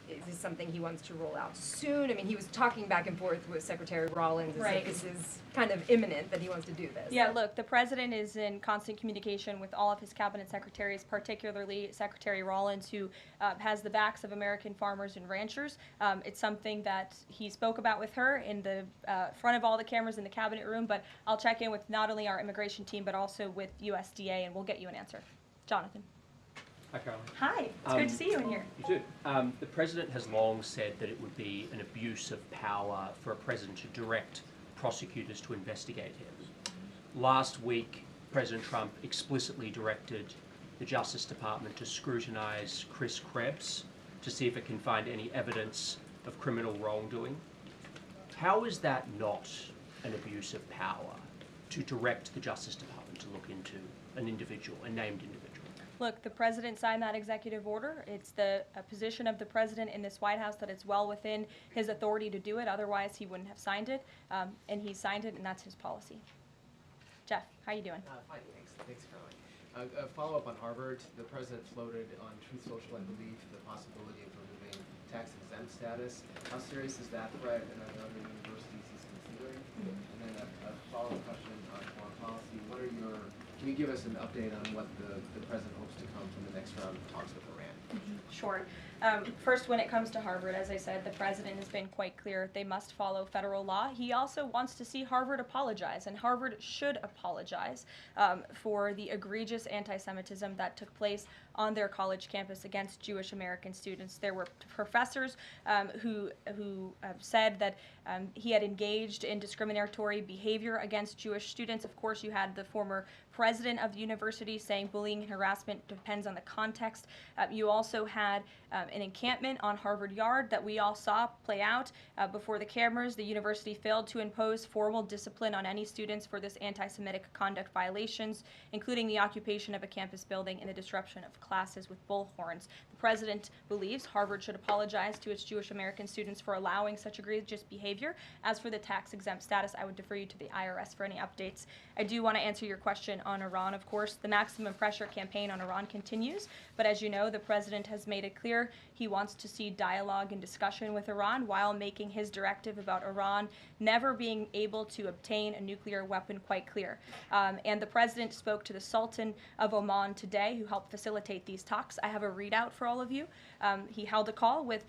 is this something he wants to roll out soon? I mean, he was talking back and forth with Secretary Rollins. Right. This is kind of imminent that he wants to do this. Yeah, look, the president is in constant communication with all of his cabinet secretaries, particularly Secretary Rollins, who has the backs of American farmers and ranchers. It's something that he spoke about with her in the front of all the cameras in the cabinet room, but I'll check in with not only our immigration team, but also with USDA, and we'll get you an answer. Jonathan. Hi, Caroline. Hi, it's good to see you in here. You too. The president has long said that it would be an abuse of power for a president to direct prosecutors to investigate him. Last week, President Trump explicitly directed the Justice Department to scrutinize Chris Krebs to see if it can find any evidence of criminal wrongdoing. How is that not an abuse of power to direct the Justice Department to look into an individual, a named individual? Look, the president signed that executive order. It's the position of the president in this White House that it's well within his authority to do it. Otherwise, he wouldn't have signed it. And he signed it, and that's his policy. Jeff, how you doing? Fine, thanks, Caroline. A follow-up on Harvard. The president floated on Truth Social, I believe, the possibility of removing tax-exempt status. How serious is that threat, and are there other universities he's considering? And then a follow-up question on foreign policy. Can you give us an update on what the president hopes to come from the next round of talks with Iran? Sure. First, when it comes to Harvard, as I said, the president has been quite clear they must follow federal law. He also wants to see Harvard apologize, and Harvard should apologize for the egregious anti-Semitism that took place on their college campus against Jewish American students. There were professors who said that he had engaged in discriminatory behavior against Jewish students. Of course, you had the former president of the university saying bullying and harassment depends on the context. You also had an encampment on Harvard Yard that we all saw play out before the cameras. The university failed to impose formal discipline on any students for this anti-Semitic conduct violations, including the occupation of a campus building and the disruption of classes with bullhorns. The president believes Harvard should apologize to its Jewish American students for allowing such egregious behavior. As for the tax-exempt status, I would defer you to the IRS for any updates. I do want to answer your question on Iran, of course. The maximum pressure campaign on Iran continues, but as you know, the president has made it clear he wants to see dialogue and discussion with Iran while making his directive about Iran never being able to obtain a nuclear weapon quite clear. And the president spoke to the Sultan of Oman today, who helped facilitate these talks. I have a readout for all of you. He held a call with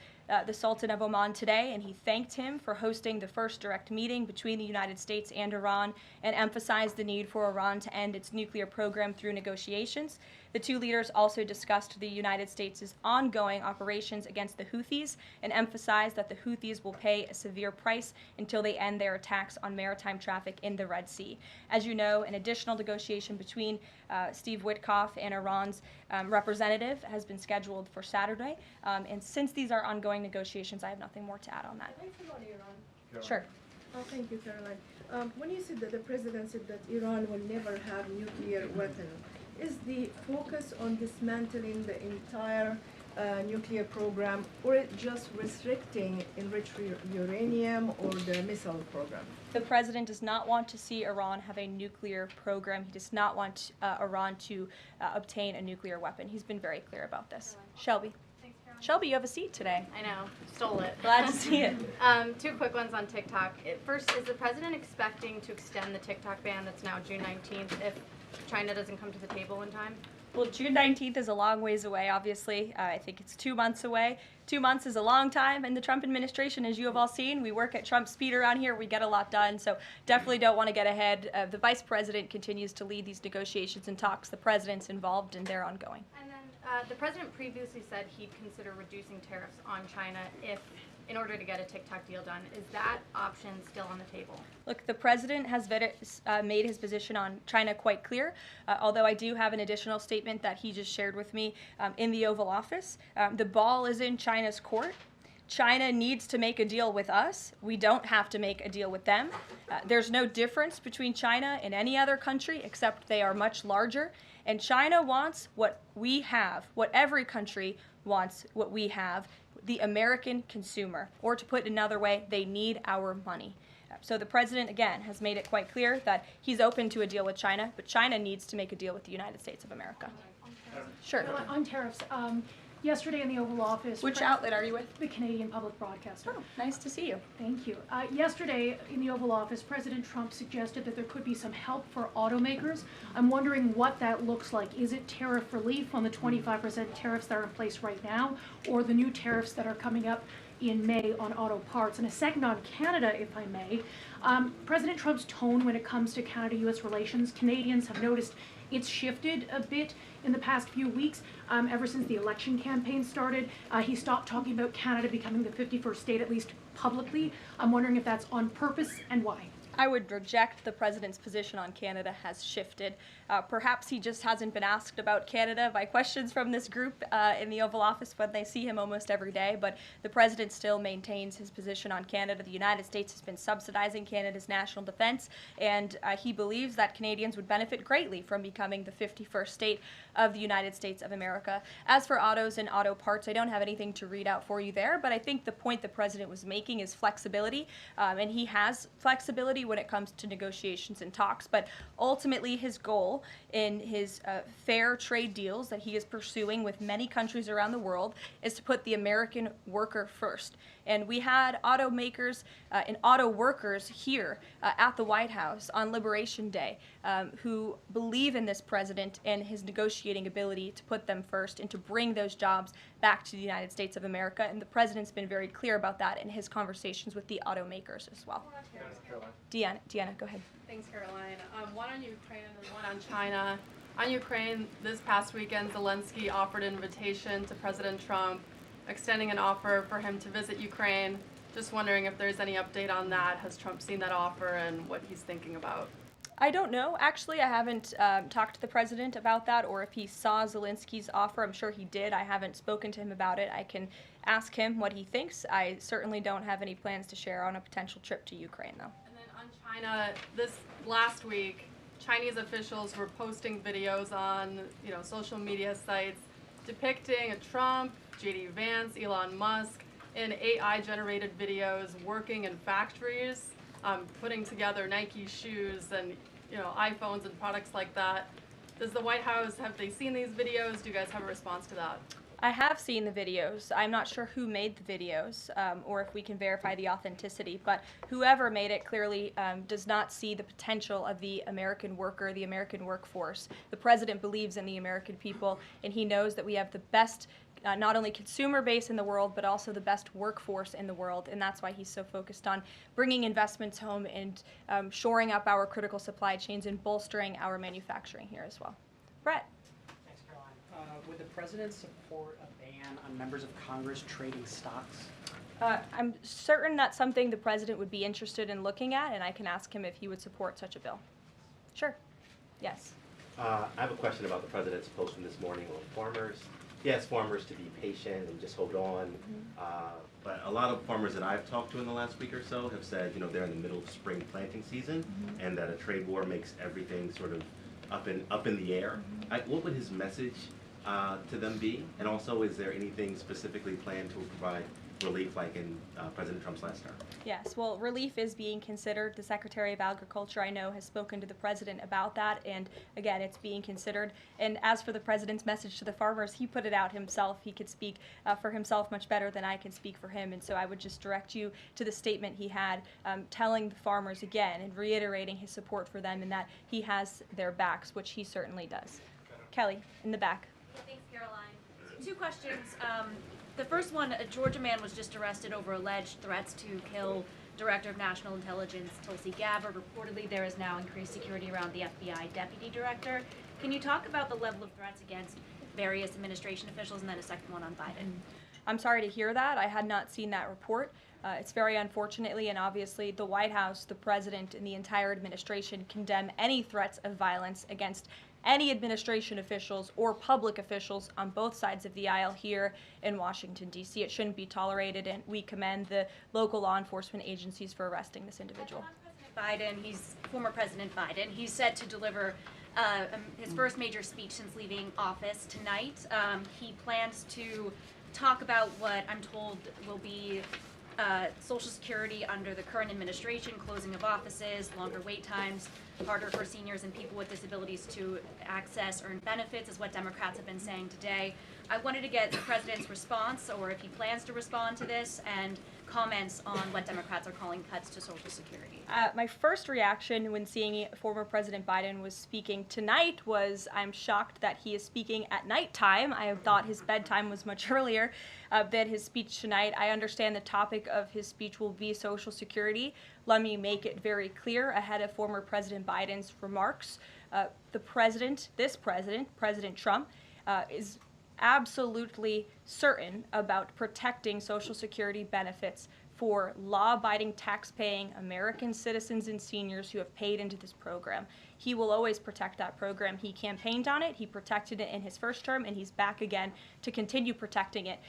the Sultan of Oman today, and he thanked him for hosting the first direct meeting between the United States and Iran and emphasized the need for Iran to end its nuclear program through negotiations. The two leaders also discussed the United States' ongoing operations against the Houthis and emphasized that the Houthis will pay a severe price until they end their attacks on maritime traffic in the Red Sea. As you know, an additional negotiation between Steve Witkoff and Iran's representative has been scheduled for Saturday. And since these are ongoing negotiations, I have nothing more to add on that. Can I follow Iran? Sure. Oh, thank you, Caroline. When you said that the president said that Iran will never have nuclear weapon, is the focus on dismantling the entire nuclear program, or it just restricting enriched uranium or the missile program? The president does not want to see Iran have a nuclear program. He does not want Iran to obtain a nuclear weapon. He's been very clear about this. Shelby. Shelby, you have a seat today. I know, stole it. Glad to see it. Two quick ones on TikTok. First, is the president expecting to extend the TikTok ban that's now June 19th if China doesn't come to the table in time? Well, June 19th is a long ways away, obviously. I think it's 2 months away. 2 months is a long time in the Trump administration, as you have all seen. We work at Trump speed around here. We get a lot done, so definitely don't want to get ahead. The vice president continues to lead these negotiations and talks. The president's involved, and they're ongoing. And then the president previously said he'd consider reducing tariffs on China in order to get a TikTok deal done. Is that option still on the table? Look, the president has made his position on China quite clear, although I do have an additional statement that he just shared with me in the Oval Office. The ball is in China's court. China needs to make a deal with us. We don't have to make a deal with them. There's no difference between China and any other country except they are much larger. And China wants what we have, what every country wants, what we have, the American consumer. Or to put it another way, they need our money. So the president, again, has made it quite clear that he's open to a deal with China, but China needs to make a deal with the United States of America. Sure. On tariffs, yesterday in the Oval Office. Which outlet are you with? The Canadian Public Broadcaster. Oh, nice to see you. Thank you. Yesterday in the Oval Office, President Trump suggested that there could be some help for automakers. I'm wondering what that looks like. Is it tariff relief on the 25% tariffs that are in place right now, or the new tariffs that are coming up in May on auto parts? And a second on Canada, if I may. President Trump's tone when it comes to Canada-U.S. relations, Canadians have noticed it's shifted a bit in the past few weeks. Ever since the election campaign started, he stopped talking about Canada becoming the 51st state, at least publicly. I'm wondering if that's on purpose and why. I would reject the president's position on Canada has shifted. Perhaps he just hasn't been asked about Canada by questions from this group in the Oval Office when they see him almost every day, but the president still maintains his position on Canada. The United States has been subsidizing Canada's national defense, and he believes that Canadians would benefit greatly from becoming the 51st state of the United States of America. As for autos and auto parts, I don't have anything to read out for you there, but I think the point the president was making is flexibility, and he has flexibility when it comes to negotiations and talks, but ultimately his goal in his fair trade deals that he is pursuing with many countries around the world is to put the American worker first. And we had automakers and auto workers here at the White House on Liberation Day who believe in this president and his negotiating ability to put them first and to bring those jobs back to the United States of America. And the president's been very clear about that in his conversations with the automakers as well. Deanna, go ahead. Thanks, Caroline. One on Ukraine and one on China. On Ukraine, this past weekend, Zelensky offered an invitation to President Trump, extending an offer for him to visit Ukraine. Just wondering if there's any update on that. Has Trump seen that offer and what he's thinking about? I don't know. Actually, I haven't talked to the president about that, or if he saw Zelensky's offer. I'm sure he did. I haven't spoken to him about it. I can ask him what he thinks. I certainly don't have any plans to share on a potential trip to Ukraine, though. And then on China, this last week, Chinese officials were posting videos on social media sites depicting a Trump, J.D. Vance, Elon Musk, in AI-generated videos working in factories, putting together Nike shoes and iPhones and products like that. Does the White House, have they seen these videos? Do you guys have a response to that? I have seen the videos. I'm not sure who made the videos or if we can verify the authenticity, but whoever made it clearly does not see the potential of the American worker, the American workforce. The president believes in the American people, and he knows that we have the best not only consumer base in the world, but also the best workforce in the world, and that's why he's so focused on bringing investments home and shoring up our critical supply chains and bolstering our manufacturing here as well. Brett. Thanks, Caroline. Would the president support a ban on members of Congress trading stocks? I'm certain that's something the president would be interested in looking at, and I can ask him if he would support such a bill. Sure. Yes. I have a question about the president's post from this morning on farmers. He asked farmers to be patient and just hold on. But a lot of farmers that I've talked to in the last week or so have said, they're in the middle of spring planting season, and that a trade war makes everything sort of up in the air. What would his message to them be? And also, is there anything specifically planned to provide relief like in President Trump's last term? Yes, well, relief is being considered. The Secretary of Agriculture, I know, has spoken to the president about that, and again, it's being considered. And as for the president's message to the farmers, he put it out himself. He could speak for himself much better than I can speak for him, and so I would just direct you to the statement he had telling the farmers again and reiterating his support for them and that he has their backs, which he certainly does. Kelly, in the back. Thanks, Caroline. Two questions. The first one, a Georgia man was just arrested over alleged threats to kill Director of National Intelligence Tulsi Gabbard. Reportedly, there is now increased security around the FBI Deputy Director. Can you talk about the level of threats against various administration officials, and then a second one on Biden? I'm sorry to hear that. I had not seen that report. It's very unfortunately, and obviously the White House, the president, and the entire administration condemn any threats of violence against any administration officials or public officials on both sides of the aisle here in Washington, D.C. It shouldn't be tolerated, and we commend the local law enforcement agencies for arresting this individual. Former President Biden, he's set to deliver his first major speech since leaving office tonight. He plans to talk about what I'm told will be Social Security under the current administration, closing of offices, longer wait times, harder for seniors and people with disabilities to access earned benefits, is what Democrats have been saying today. I wanted to get the president's response, or if he plans to respond to this, and comments on what Democrats are calling cuts to Social Security. My first reaction when seeing former President Biden was speaking tonight was, I'm shocked that he is speaking at nighttime. I thought his bedtime was much earlier than his speech tonight. I understand the topic of his speech will be Social Security. Let me make it very clear ahead of former President Biden's remarks. President Trump, is absolutely certain about protecting Social Security benefits for law-abiding, tax-paying American citizens and seniors who have paid into this program. He will always protect that program. He campaigned on it, he protected it in his first term, and he's back again to continue protecting it.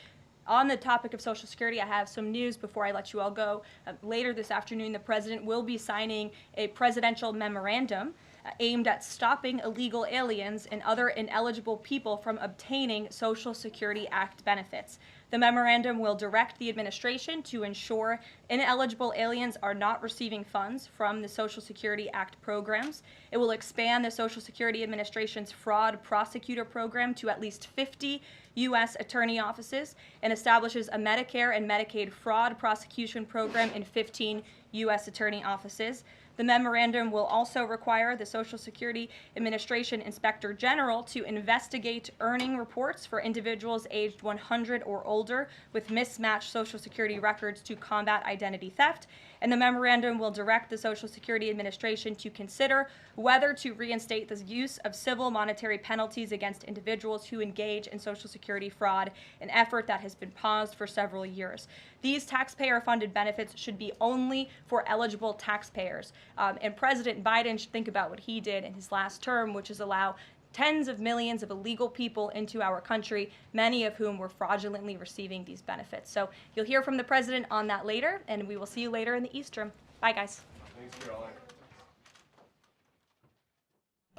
On the topic of Social Security, I have some news before I let you all go. Later this afternoon, the president will be signing a presidential memorandum aimed at stopping illegal aliens and other ineligible people from obtaining Social Security Act benefits. The memorandum will direct the administration to ensure ineligible aliens are not receiving funds from the Social Security Act programs. It will expand the Social Security Administration's fraud prosecutor program to at least 50 U.S. attorney offices and establishes a Medicare and Medicaid fraud prosecution program in 15 U.S. attorney offices. The memorandum will also require the Social Security Administration Inspector General to investigate earning reports for individuals aged 100 or older with mismatched Social Security records to combat identity theft. And the memorandum will direct the Social Security Administration to consider whether to reinstate the use of civil monetary penalties against individuals who engage in Social Security fraud, an effort that has been paused for several years. These taxpayer-funded benefits should be only for eligible taxpayers. And President Biden should think about what he did in his last term, which is allow tens of millions of illegal people into our country, many of whom were fraudulently receiving these benefits. So you'll hear from the president on that later, and we will see you later in the East Room. Bye, guys. Thanks, Caroline.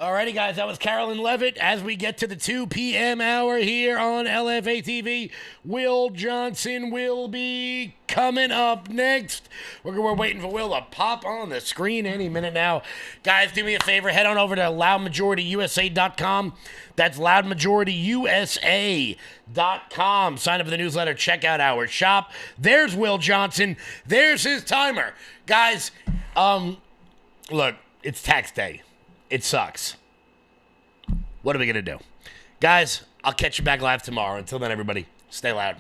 Alrighty, guys, that was Carolyn Levitt. As we get to the 2 p.m. hour here on LFA TV, Will Johnson will be coming up next. We're waiting for Will to pop on the screen any minute now. Guys, do me a favor. Head on over to loudmajorityusa.com. That's loudmajorityusa.com. Sign up for the newsletter. Check out our shop. There's Will Johnson. There's his timer. Guys, look, it's tax day. It sucks. What are we going to do? Guys, I'll catch you back live tomorrow. Until then, everybody, stay loud.